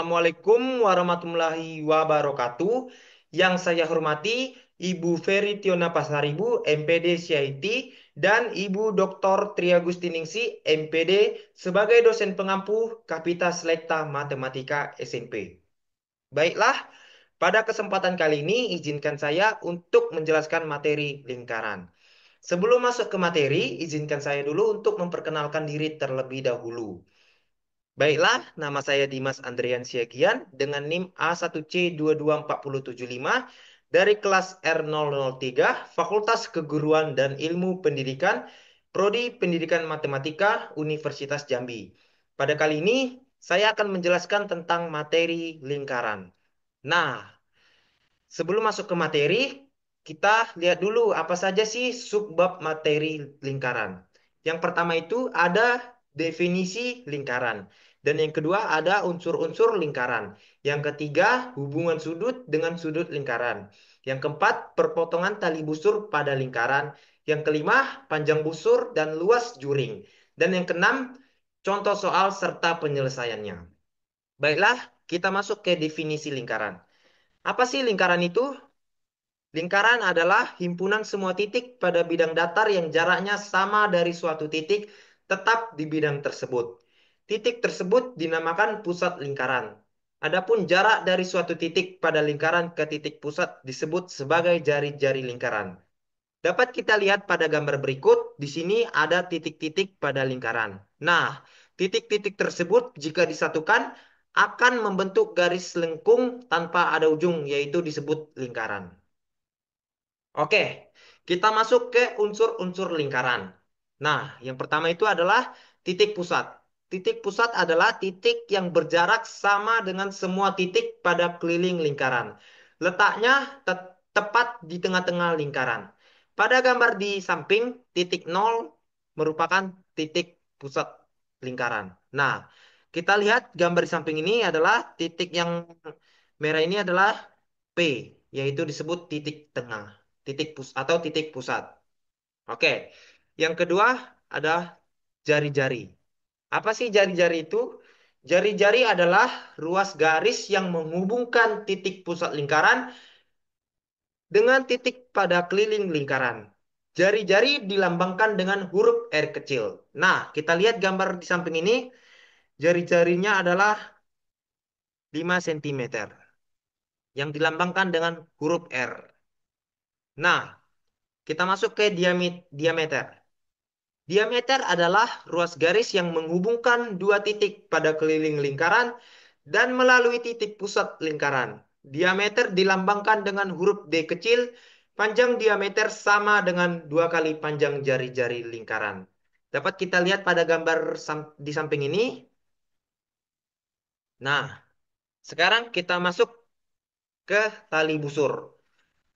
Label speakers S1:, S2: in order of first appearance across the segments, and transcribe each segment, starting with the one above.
S1: Assalamualaikum warahmatullahi wabarakatuh. Yang saya hormati Ibu Ferry Tiona Pasaribu, MPD CIT, dan Ibu Dr. Triagustiningsi, MPD, sebagai dosen pengampu Kapita Selekta Matematika SMP. Baiklah, pada kesempatan kali ini izinkan saya untuk menjelaskan materi lingkaran. Sebelum masuk ke materi, izinkan saya dulu untuk memperkenalkan diri terlebih dahulu. Baiklah, nama saya Dimas Andrian Siagian dengan NIM A1C22475 dari kelas R003 Fakultas Keguruan dan Ilmu Pendidikan, Prodi Pendidikan Matematika, Universitas Jambi. Pada kali ini, saya akan menjelaskan tentang materi lingkaran. Nah, sebelum masuk ke materi, kita lihat dulu apa saja sih subbab materi lingkaran. Yang pertama itu ada definisi lingkaran. Dan yang kedua ada unsur-unsur lingkaran. Yang ketiga hubungan sudut dengan sudut lingkaran. Yang keempat perpotongan tali busur pada lingkaran. Yang kelima panjang busur dan luas juring. Dan yang keenam contoh soal serta penyelesaiannya. Baiklah, kita masuk ke definisi lingkaran. Apa sih lingkaran itu? Lingkaran adalah himpunan semua titik pada bidang datar yang jaraknya sama dari suatu titik tetap di bidang tersebut. Titik tersebut dinamakan pusat lingkaran. Adapun jarak dari suatu titik pada lingkaran ke titik pusat disebut sebagai jari-jari lingkaran. Dapat kita lihat pada gambar berikut, di sini ada titik-titik pada lingkaran. Nah, titik-titik tersebut jika disatukan akan membentuk garis lengkung tanpa ada ujung, yaitu disebut lingkaran. Oke, kita masuk ke unsur-unsur lingkaran. Nah, yang pertama itu adalah titik pusat. Titik pusat adalah titik yang berjarak sama dengan semua titik pada keliling lingkaran. Letaknya tepat di tengah-tengah lingkaran. Pada gambar di samping, titik nol merupakan titik pusat lingkaran. Nah, kita lihat gambar di samping ini adalah titik yang merah ini adalah P, yaitu disebut titik tengah atau titik pusat. Oke. Yang kedua ada jari-jari. Apa sih jari-jari itu? Jari-jari adalah ruas garis yang menghubungkan titik pusat lingkaran dengan titik pada keliling lingkaran. Jari-jari dilambangkan dengan huruf R kecil. Nah, kita lihat gambar di samping ini. Jari-jarinya adalah 5 cm yang dilambangkan dengan huruf R. Nah, kita masuk ke diameter. Diameter adalah ruas garis yang menghubungkan dua titik pada keliling lingkaran dan melalui titik pusat lingkaran. Diameter dilambangkan dengan huruf D kecil, panjang diameter sama dengan dua kali panjang jari-jari lingkaran. Dapat kita lihat pada gambar di samping ini. Nah, sekarang kita masuk ke tali busur.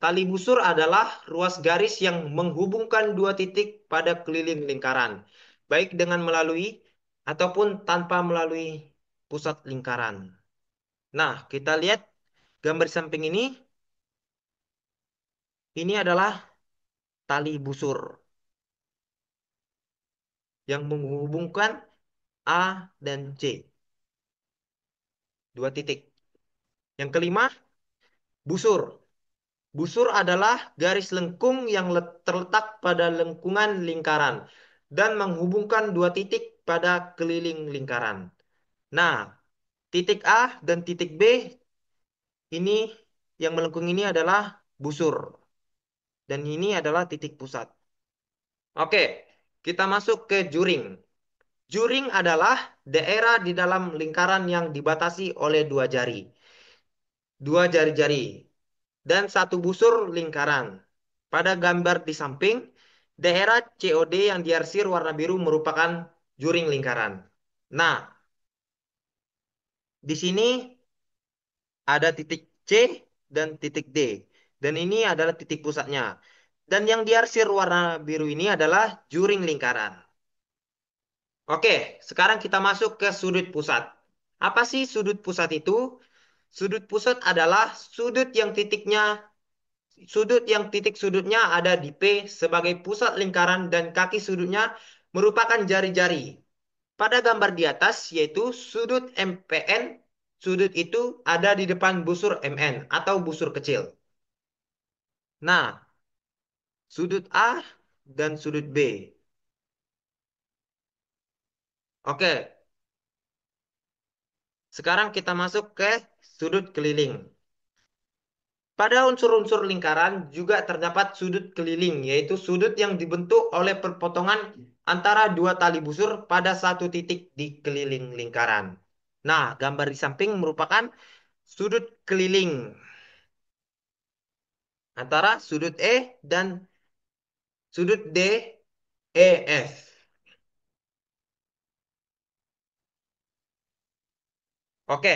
S1: Tali busur adalah ruas garis yang menghubungkan dua titik pada keliling lingkaran, baik dengan melalui ataupun tanpa melalui pusat lingkaran. Nah, kita lihat gambar samping ini. Ini adalah tali busur yang menghubungkan A dan C, dua titik. Yang kelima, busur. Busur adalah garis lengkung yang terletak pada lengkungan lingkaran dan menghubungkan dua titik pada keliling lingkaran. Nah, titik A dan titik B ini yang melengkung ini adalah busur. Dan ini adalah titik pusat. Oke, kita masuk ke juring. Juring adalah daerah di dalam lingkaran yang dibatasi oleh dua jari-jari, dan satu busur lingkaran. Pada gambar di samping, daerah COD yang diarsir warna biru merupakan juring lingkaran. Nah, di sini ada titik C dan titik D. Dan ini adalah titik pusatnya. Dan yang diarsir warna biru ini adalah juring lingkaran. Oke, sekarang kita masuk ke sudut pusat. Apa sih sudut pusat itu? Sudut pusat adalah sudut yang titik sudutnya ada di P sebagai pusat lingkaran dan kaki sudutnya merupakan jari-jari. Pada gambar di atas yaitu sudut MPN, sudut itu ada di depan busur MN atau busur kecil. Nah, sudut A dan sudut B. Oke, sekarang kita masuk ke sudut keliling. Pada unsur-unsur lingkaran juga terdapat sudut keliling, yaitu sudut yang dibentuk oleh perpotongan antara dua tali busur pada satu titik di keliling lingkaran. Nah, gambar di samping merupakan sudut keliling antara sudut E dan sudut DEF. Oke,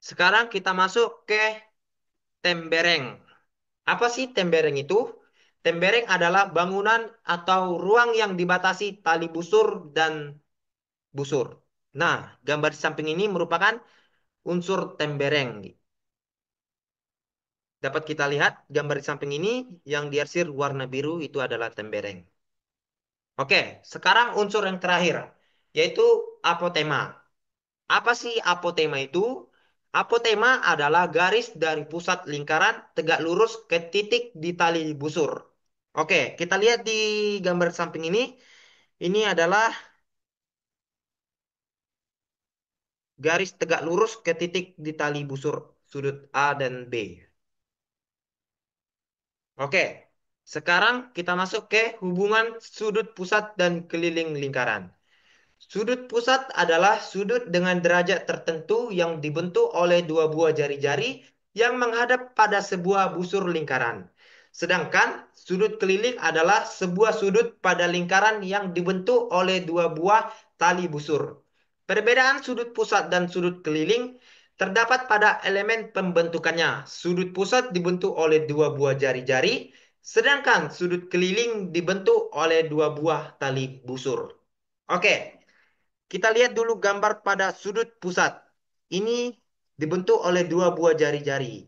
S1: sekarang kita masuk ke tembereng. Apa sih tembereng itu? Tembereng adalah bangunan atau ruang yang dibatasi tali busur dan busur. Nah, gambar di samping ini merupakan unsur tembereng. Dapat kita lihat gambar di samping ini yang diarsir warna biru itu adalah tembereng. Oke, sekarang unsur yang terakhir, yaitu apotema. Apa sih apotema itu? Apotema adalah garis dari pusat lingkaran tegak lurus ke titik di tali busur. Oke, kita lihat di gambar samping ini. Ini adalah garis tegak lurus ke titik di tali busur sudut A dan B. Oke, sekarang kita masuk ke hubungan sudut pusat dan keliling lingkaran. Sudut pusat adalah sudut dengan derajat tertentu yang dibentuk oleh dua buah jari-jari yang menghadap pada sebuah busur lingkaran. Sedangkan sudut keliling adalah sebuah sudut pada lingkaran yang dibentuk oleh dua buah tali busur. Perbedaan sudut pusat dan sudut keliling terdapat pada elemen pembentukannya. Sudut pusat dibentuk oleh dua buah jari-jari, sedangkan sudut keliling dibentuk oleh dua buah tali busur. Oke, kita lihat dulu gambar pada sudut pusat. Ini dibentuk oleh dua buah jari-jari.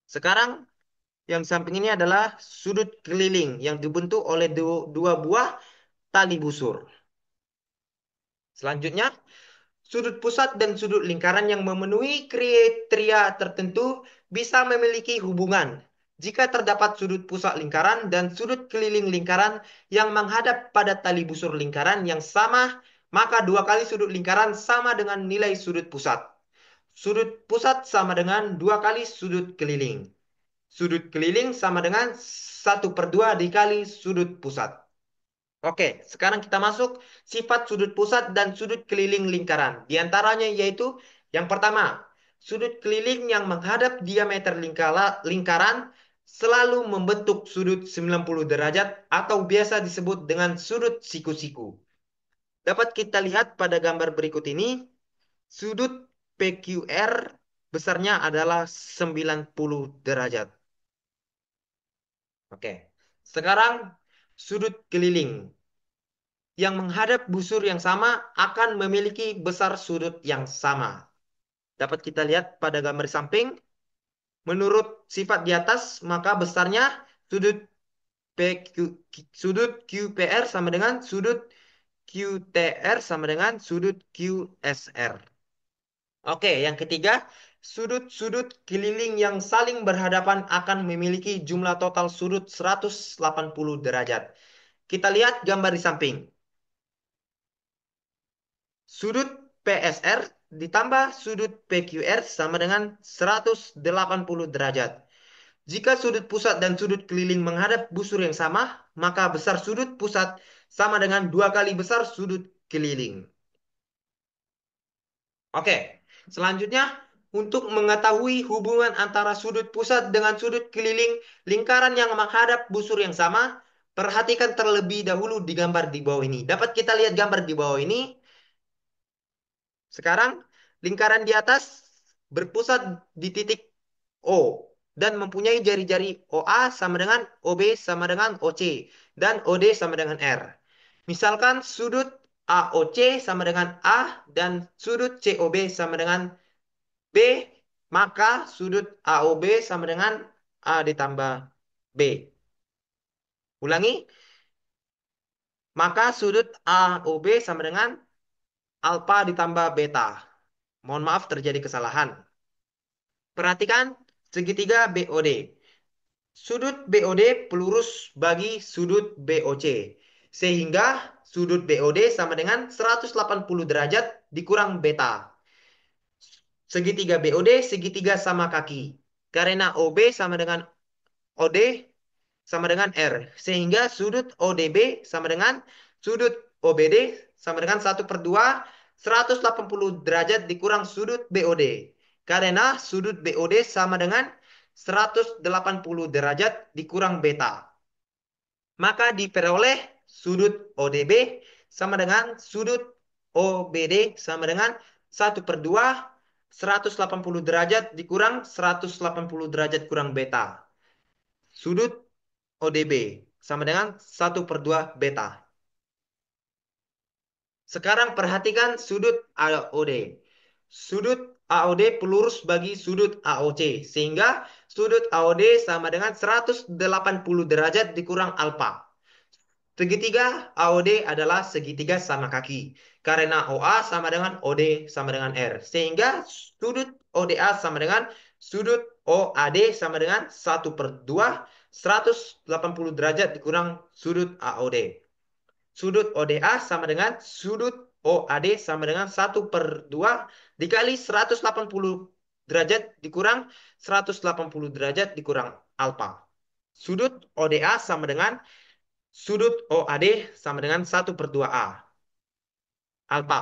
S1: Sekarang yang samping ini adalah sudut keliling yang dibentuk oleh dua buah tali busur. Selanjutnya, sudut pusat dan sudut lingkaran yang memenuhi kriteria tertentu bisa memiliki hubungan. Jika terdapat sudut pusat lingkaran dan sudut keliling lingkaran yang menghadap pada tali busur lingkaran yang sama, maka dua kali sudut lingkaran sama dengan nilai sudut pusat. Sudut pusat sama dengan dua kali sudut keliling. Sudut keliling sama dengan 1/2 dikali sudut pusat. Oke, sekarang kita masuk sifat sudut pusat dan sudut keliling lingkaran. Di antaranya yaitu yang pertama, sudut keliling yang menghadap diameter lingkaran selalu membentuk sudut 90 derajat atau biasa disebut dengan sudut siku-siku. Dapat kita lihat pada gambar berikut ini, sudut PQR besarnya adalah 90 derajat. Oke. Sekarang sudut keliling yang menghadap busur yang sama akan memiliki besar sudut yang sama. Dapat kita lihat pada gambar samping. Menurut sifat di atas, maka besarnya sudut PQ, sudut QPR sama dengan sudut QTR sama dengan sudut QSR. Oke, yang ketiga, sudut-sudut keliling yang saling berhadapan akan memiliki jumlah total sudut 180 derajat. Kita lihat gambar di samping. Sudut PSR ditambah sudut PQR sama dengan 180 derajat. Jika sudut pusat dan sudut keliling menghadap busur yang sama, maka besar sudut pusat sama dengan dua kali besar sudut keliling. Oke, selanjutnya untuk mengetahui hubungan antara sudut pusat dengan sudut keliling lingkaran yang menghadap busur yang sama, perhatikan terlebih dahulu di gambar di bawah ini. Dapat kita lihat gambar di bawah ini. Sekarang lingkaran di atas berpusat di titik O dan mempunyai jari-jari OA sama dengan OB sama dengan OC dan OD sama dengan R. Misalkan sudut AOC sama dengan A dan sudut COB sama dengan B, maka sudut AOB sama dengan A ditambah B. Ulangi, maka sudut AOB sama dengan alfa ditambah beta. Mohon maaf terjadi kesalahan. Perhatikan segitiga BOD. Sudut BOD pelurus bagi sudut BOC. Sehingga sudut BOD sama dengan 180 derajat dikurang beta. Segitiga BOD segitiga sama kaki. Karena OB sama dengan OD sama dengan R. Sehingga sudut ODB sama dengan sudut OBD sama dengan 1/2 180 derajat dikurang sudut BOD. Karena sudut BOD sama dengan 180 derajat dikurang beta. Maka diperoleh sudut ODB sama dengan sudut OBD sama dengan 1/2 180 derajat dikurang 180 derajat kurang beta. Sudut ODB sama dengan 1/2 beta. Sekarang perhatikan sudut AOD. Sudut AOD pelurus bagi sudut AOC. Sehingga sudut AOD sama dengan 180 derajat dikurang alfa. Segitiga AOD adalah segitiga sama kaki. Karena OA sama dengan OD sama dengan R. Sehingga sudut ODA sama dengan sudut OAD sama dengan 1/2 180 derajat dikurang sudut AOD. Sudut ODA sama dengan sudut OAD sama dengan 1/2 dikali 180 derajat dikurang 180 derajat dikurang alfa. Sudut ODA sama dengan sudut OAD sama dengan 1/2A. Alfa.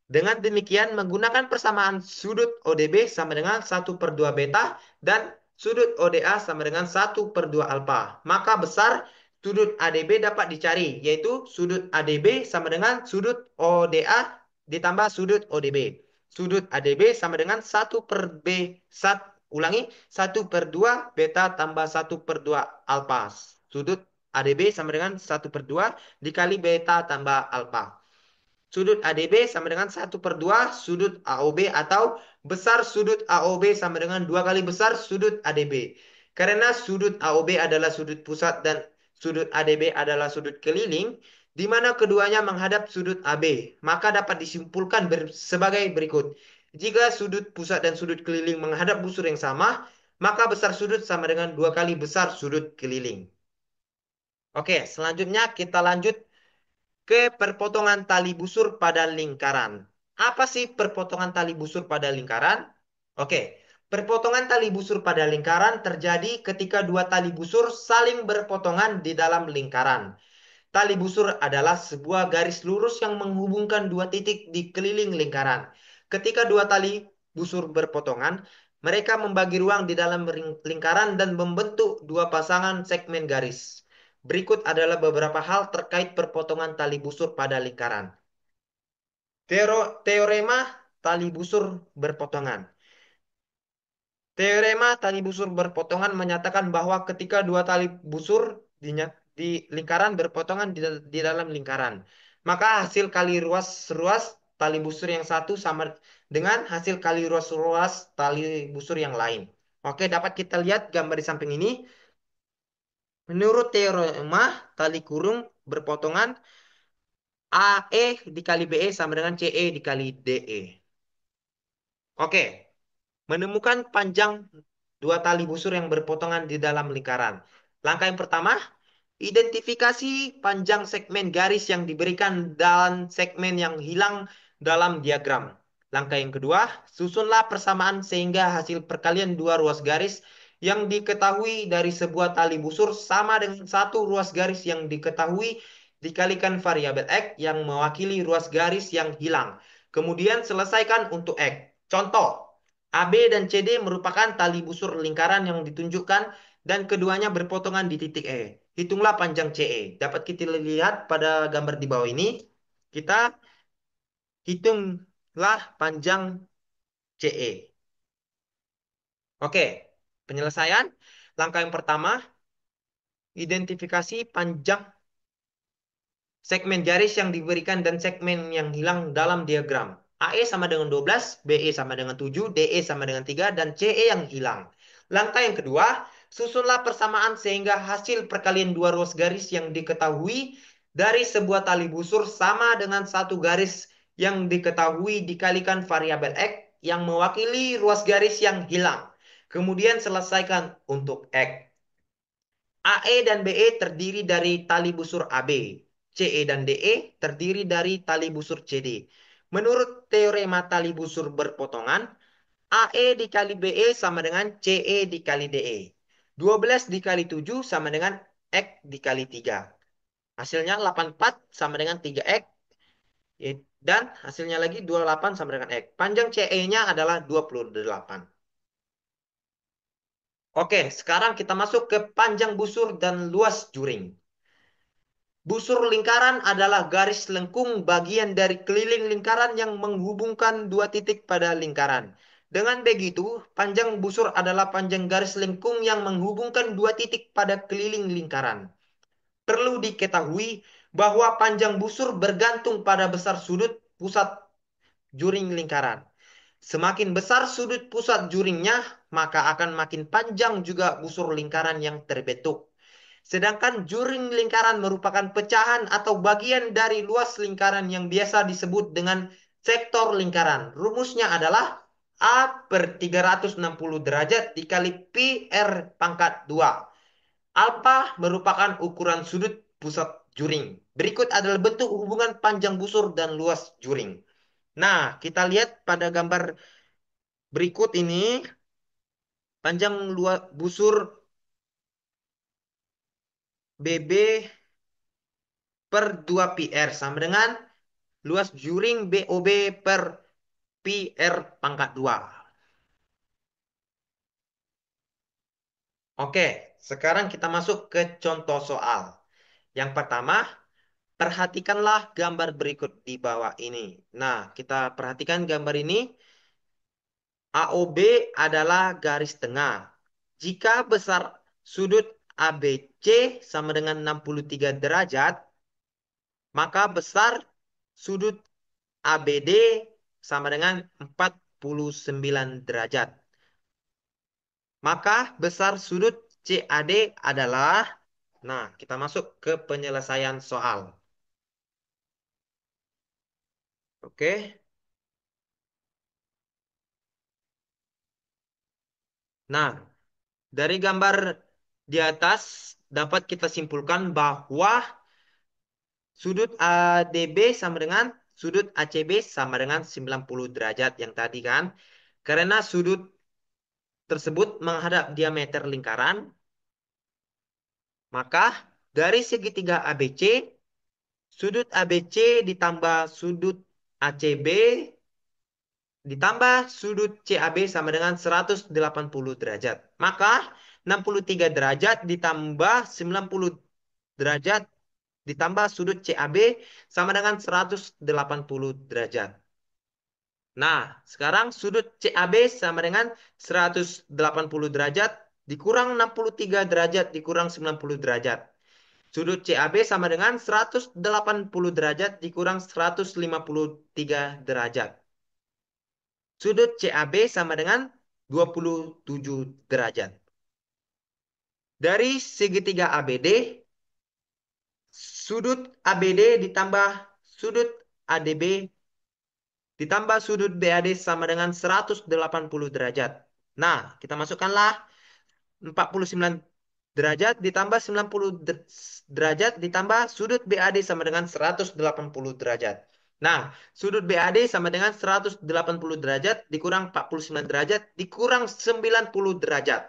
S1: Dengan demikian, menggunakan persamaan sudut ODB sama dengan 1/2 beta dan sudut ODA sama dengan 1/2 alfa. Maka besar sudut ADB dapat dicari, yaitu sudut ADB sama dengan sudut ODA ditambah sudut ODB. Sudut ADB sama dengan 1/2 beta tambah 1/2 alfa. Sudut ADB sama dengan 1/2 dikali beta tambah alfa. Sudut ADB sama dengan 1/2 sudut AOB atau besar sudut AOB sama dengan 2 kali besar sudut ADB. Karena sudut AOB adalah sudut pusat dan sudut ADB adalah sudut keliling, di mana keduanya menghadap sudut AB. Maka dapat disimpulkan sebagai berikut. Jika sudut pusat dan sudut keliling menghadap busur yang sama, maka besar sudut sama dengan 2 kali besar sudut keliling. Oke, selanjutnya kita lanjut ke perpotongan tali busur pada lingkaran. Apa sih perpotongan tali busur pada lingkaran? Oke, perpotongan tali busur pada lingkaran terjadi ketika dua tali busur saling berpotongan di dalam lingkaran. Tali busur adalah sebuah garis lurus yang menghubungkan dua titik di keliling lingkaran. Ketika dua tali busur berpotongan, mereka membagi ruang di dalam lingkaran dan membentuk dua pasangan segmen garis. Berikut adalah beberapa hal terkait perpotongan tali busur pada lingkaran. Teorema tali busur berpotongan. Teorema tali busur berpotongan menyatakan bahwa ketika dua tali busur di lingkaran berpotongan di dalam lingkaran, maka hasil kali ruas tali busur yang satu sama dengan hasil kali ruas tali busur yang lain. Oke, dapat kita lihat gambar di samping ini. Menurut teorema tali kurung berpotongan AE dikali BE sama dengan CE dikali DE. Oke, menemukan panjang dua tali busur yang berpotongan di dalam lingkaran. Langkah yang pertama, identifikasi panjang segmen garis yang diberikan dan segmen yang hilang dalam diagram. Langkah yang kedua, susunlah persamaan sehingga hasil perkalian dua ruas garis yang diketahui dari sebuah tali busur sama dengan satu ruas garis yang diketahui dikalikan variabel X yang mewakili ruas garis yang hilang. Kemudian selesaikan untuk X. Contoh, AB dan CD merupakan tali busur lingkaran yang ditunjukkan dan keduanya berpotongan di titik E. Hitunglah panjang CE. Dapat kita lihat pada gambar di bawah ini. Kita hitunglah panjang CE. Oke, penyelesaian. Langkah yang pertama, identifikasi panjang segmen garis yang diberikan dan segmen yang hilang dalam diagram. AE sama dengan 12, BE sama dengan 7, DE sama dengan 3, dan CE yang hilang. Langkah yang kedua, susunlah persamaan sehingga hasil perkalian dua ruas garis yang diketahui dari sebuah tali busur sama dengan satu garis yang diketahui dikalikan variabel X yang mewakili ruas garis yang hilang. Kemudian selesaikan untuk X. AE dan BE terdiri dari tali busur AB. CE dan DE terdiri dari tali busur CD. Menurut teorema tali busur berpotongan, AE dikali BE sama dengan CE dikali DE. 12 dikali 7 sama dengan X dikali 3. Hasilnya 84 sama dengan 3X. Dan hasilnya lagi 28 sama dengan X. Panjang CE-nya adalah 28. Oke, sekarang kita masuk ke panjang busur dan luas juring. Busur lingkaran adalah garis lengkung bagian dari keliling lingkaran yang menghubungkan dua titik pada lingkaran. Dengan begitu, panjang busur adalah panjang garis lengkung yang menghubungkan dua titik pada keliling lingkaran. Perlu diketahui bahwa panjang busur bergantung pada besar sudut pusat juring lingkaran. Semakin besar sudut pusat juringnya, maka akan makin panjang juga busur lingkaran yang terbentuk. Sedangkan juring lingkaran merupakan pecahan atau bagian dari luas lingkaran yang biasa disebut dengan sektor lingkaran. Rumusnya adalah A per 360 derajat dikali pi R pangkat 2. Alpha merupakan ukuran sudut pusat juring. Berikut adalah bentuk hubungan panjang busur dan luas juring. Nah, kita lihat pada gambar berikut ini, panjang luas busur BB per 2 PR sama dengan luas juring BOB per PR pangkat 2. Oke, sekarang kita masuk ke contoh soal. Yang pertama, perhatikanlah gambar berikut di bawah ini. Nah, kita perhatikan gambar ini. AOB adalah garis tengah. Jika besar sudut ABC sama dengan 63 derajat, maka besar sudut ABD sama dengan 49 derajat. Maka besar sudut CAD adalah, nah kita masuk ke penyelesaian soal. Oke. Nah, dari gambar di atas dapat kita simpulkan bahwa sudut ADB sama dengan sudut ACB sama dengan 90 derajat yang tadi kan. Karena sudut tersebut menghadap diameter lingkaran, maka dari segitiga ABC, sudut ABC ditambah sudut ACB ditambah sudut CAB sama dengan 180 derajat. Maka 63 derajat ditambah 90 derajat ditambah sudut CAB sama dengan 180 derajat. Nah, sekarang sudut CAB sama dengan 180 derajat dikurang 63 derajat dikurang 90 derajat. Sudut CAB sama dengan 180 derajat dikurang 153 derajat. Sudut CAB sama dengan 27 derajat. Dari segitiga ABD, sudut ABD ditambah sudut ADB ditambah sudut BAD sama dengan 180 derajat. Nah, kita masukkanlah 49 derajat ditambah 90 derajat ditambah sudut BAD sama dengan 180 derajat. Nah, sudut BAD sama dengan 180 derajat dikurang 49 derajat dikurang 90 derajat.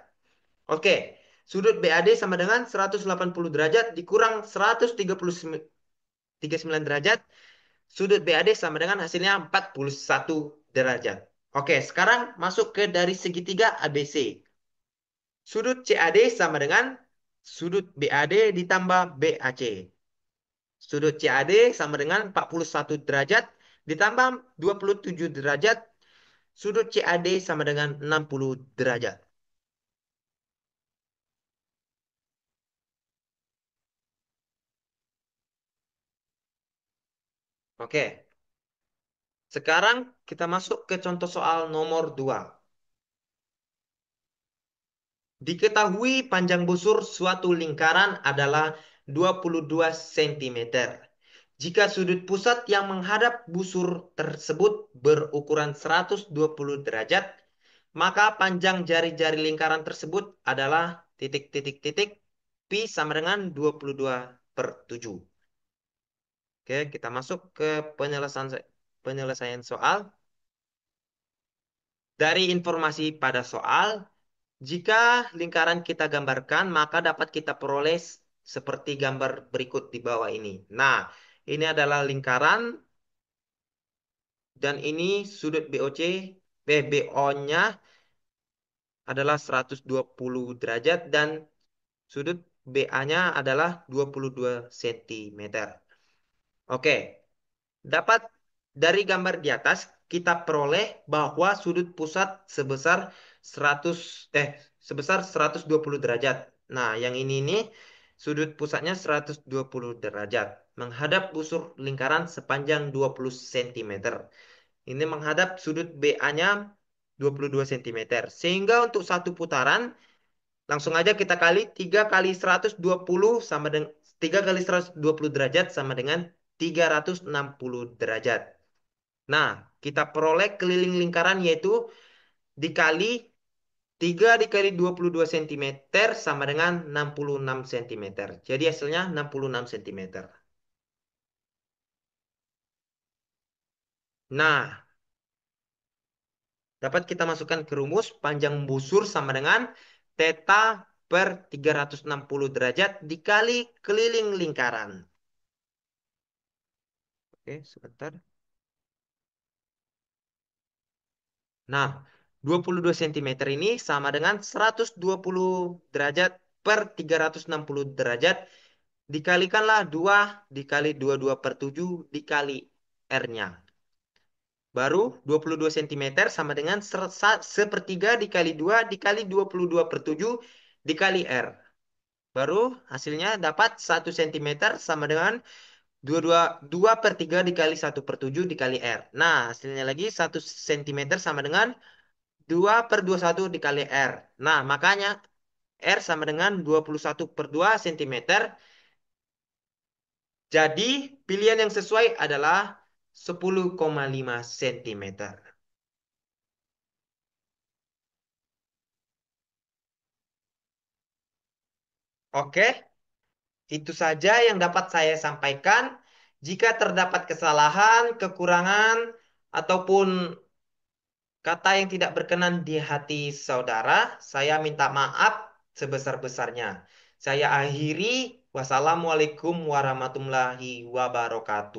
S1: Oke, sudut BAD sama dengan 180 derajat dikurang 139 derajat. Sudut BAD sama dengan hasilnya 41 derajat. Oke, sekarang masuk ke dari segitiga ABC. Sudut CAD sama dengan sudut BAD ditambah BAC. Sudut CAD sama dengan 41 derajat ditambah 27 derajat. Sudut CAD sama dengan 60 derajat. Oke, sekarang kita masuk ke contoh soal nomor 2. Diketahui panjang busur suatu lingkaran adalah 22 cm. Jika sudut pusat yang menghadap busur tersebut berukuran 120 derajat, maka panjang jari-jari lingkaran tersebut adalah titik titik titik pi sama dengan 22/7. Oke, kita masuk ke penyelesaian soal. Dari informasi pada soal, jika lingkaran kita gambarkan, maka dapat kita peroleh seperti gambar berikut di bawah ini. Nah, ini adalah lingkaran dan ini sudut BOC, BO-nya adalah 120 derajat dan sudut BA-nya adalah 22 cm. Oke, dapat dari gambar di atas kita peroleh bahwa sudut pusat sebesar 100 sebesar 120 derajat. Nah, yang ini sudut pusatnya 120 derajat menghadap busur lingkaran sepanjang 20 cm. Ini menghadap sudut BA-nya 22 cm. Sehingga untuk satu putaran langsung aja kita kali 3 kali 120 sama dengan 3 kali 120 derajat sama dengan 360 derajat. Nah, kita peroleh keliling lingkaran yaitu dikali 3 dikali 22 cm sama dengan 66 cm. Jadi hasilnya 66 cm. Nah, dapat kita masukkan ke rumus panjang busur sama dengan theta per 360 derajat dikali keliling lingkaran. Oke, sebentar. Nah, 22 cm ini sama dengan 120 derajat per 360 derajat. Dikalikanlah 2 dikali 22/7 dikali R-nya. Baru 22 cm sama dengan sepertiga dikali 2 dikali 22/7 dikali R. Baru hasilnya dapat 1 cm sama dengan 2/3 dikali 1/7 dikali R. Nah, hasilnya lagi 1 cm sama dengan 2/21 dikali R. Nah, makanya R sama dengan 21/2 cm. Jadi, pilihan yang sesuai adalah 10,5 cm. Oke, itu saja yang dapat saya sampaikan. Jika terdapat kesalahan, kekurangan, ataupun kata yang tidak berkenan di hati saudara, saya minta maaf sebesar-besarnya. Saya akhiri. Wassalamualaikum warahmatullahi wabarakatuh.